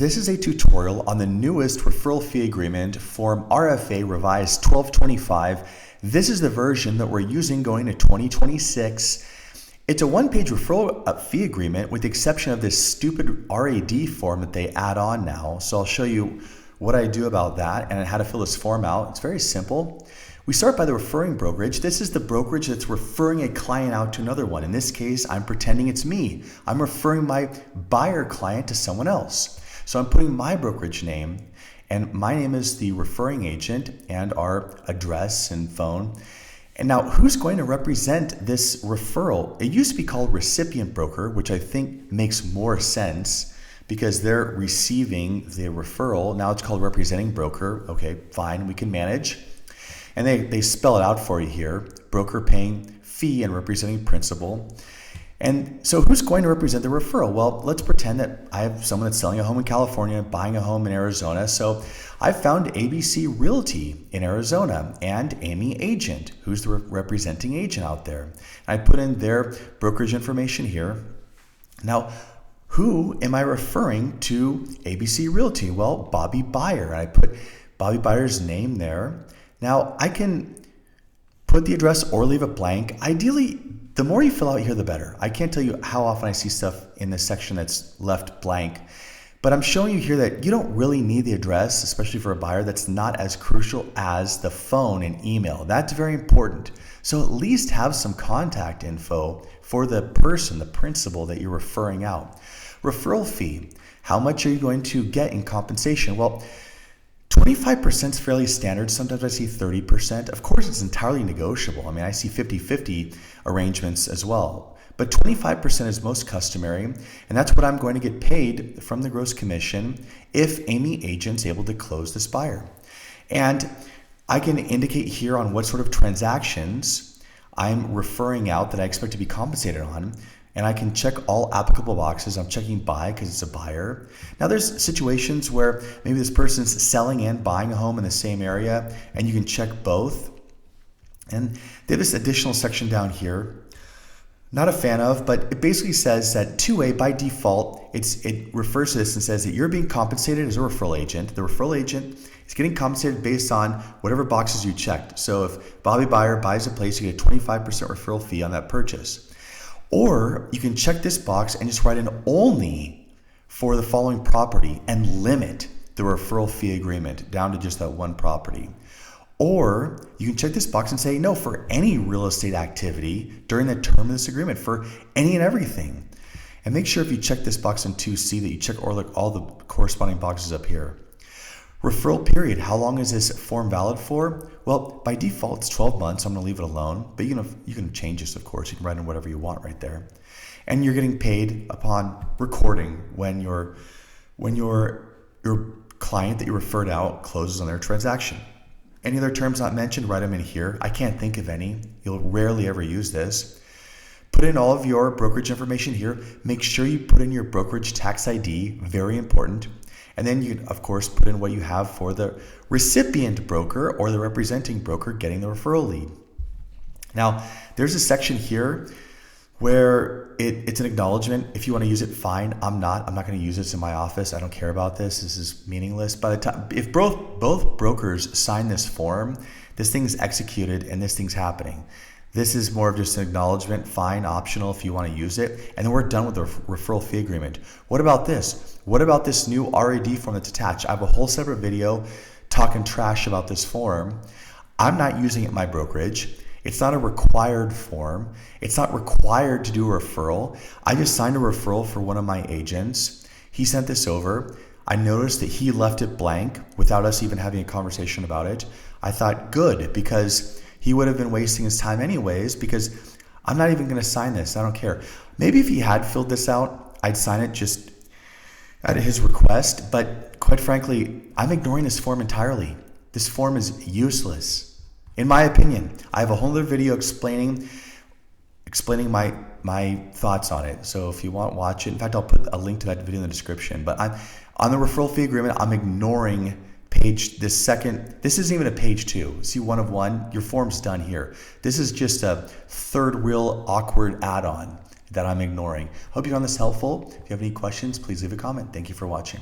This is a tutorial on the newest referral fee agreement, Form R.F.A. Revised 1225. This is the version that we're using going to 2026. It's a one-page referral fee agreement with the exception of this stupid RAD form that they add on now. So I'll show you what I do about that and how to fill this form out. It's very simple. We start by the referring brokerage. This is the brokerage that's referring a client out to another one. In this case, I'm pretending it's me. I'm referring my buyer client to someone else. So I'm putting my brokerage name, and my name is the referring agent and our address and phone. And now who's going to represent this referral? It used to be called recipient broker, which I think makes more sense because they're receiving the referral. Now it's called representing broker. Okay, fine, we can manage. And they spell it out for you here, broker paying fee and representing principal. And so who's going to represent the referral? Well, let's pretend that I have someone that's selling a home in California, buying a home in Arizona. So I found ABC Realty in Arizona and Amy Agent, who's the representing agent out there. And I put in their brokerage information here. Now, who am I referring to ABC Realty? Well, Bobby Buyer. And I put Bobby Buyer's name there. Now, I can put the address or leave it blank. Ideally, the more you fill out here, the better. I can't tell you how often I see stuff in this section that's left blank, but I'm showing you here that you don't really need the address, especially for a buyer. That's not as crucial as the phone and email. That's very important. So at least have some contact info for the person, the principal that you're referring out. Referral fee. How much are you going to get in compensation? Well, 25% is fairly standard. Sometimes I see 30%. Of course, it's entirely negotiable. I mean, I see 50-50 arrangements as well. But 25% is most customary, and that's what I'm going to get paid from the gross commission if Amy Agent's able to close this buyer. And I can indicate here on what sort of transactions I'm referring out that I expect to be compensated on. And I can check all applicable boxes. I'm checking buy because it's a buyer. Now there's situations where maybe this person's selling and buying a home in the same area, and you can check both. And they have this additional section down here. Not a fan of, but it basically says that 2A by default, it refers to this and says that you're being compensated as a referral agent. The referral agent is getting compensated based on whatever boxes you checked. So if Bobby Buyer buys a place, you get a 25% referral fee on that purchase. Or you can check this box and just write in only for the following property and limit the referral fee agreement down to just that one property. Or you can check this box and say no for any real estate activity during the term of this agreement, for any and everything. And make sure if you check this box in 2C that you check all the corresponding boxes up here. Referral period, how long is this form valid for? Well, by default, it's 12 months. I'm going to leave it alone, but you can change this, of course. You can write in whatever you want right there. And you're getting paid upon recording when your client that you referred out closes on their transaction. Any other terms not mentioned, write them in here. I can't think of any. You'll rarely ever use this. Put in all of your brokerage information here. Make sure you put in your brokerage tax ID, very important. And then you, of course, put in what you have for the recipient broker or the representing broker getting the referral lead. Now, there's a section here where it's an acknowledgement. If you want to use it, fine. I'm not going to use this in my office. I don't care about this. This is meaningless. By the time, if both brokers sign this form, this thing's executed and this thing's happening. This is more of just an acknowledgement, fine, optional if you want to use it. And then we're done with the referral fee agreement. What about this? What about this new RAD form that's attached? I have a whole separate video talking trash about this form. I'm not using it in my brokerage. It's not a required form. It's not required to do a referral. I just signed a referral for one of my agents. He sent this over. I noticed that he left it blank without us even having a conversation about it. I thought, good, because he would have been wasting his time anyways, because I'm not even going to sign this. I don't care. Maybe if he had filled this out, I'd sign it just at his request. But quite frankly, I'm ignoring this form entirely. This form is useless, in my opinion. I have a whole other video explaining my thoughts on it. So if you want, watch it. In fact, I'll put a link to that video in the description. But on the referral fee agreement, I'm ignoring this isn't even a page 2. See, 1 of 1, your form's done here. This is just a third wheel awkward add-on that I'm ignoring. Hope you found this helpful. If you have any questions, please leave a comment. Thank you for watching.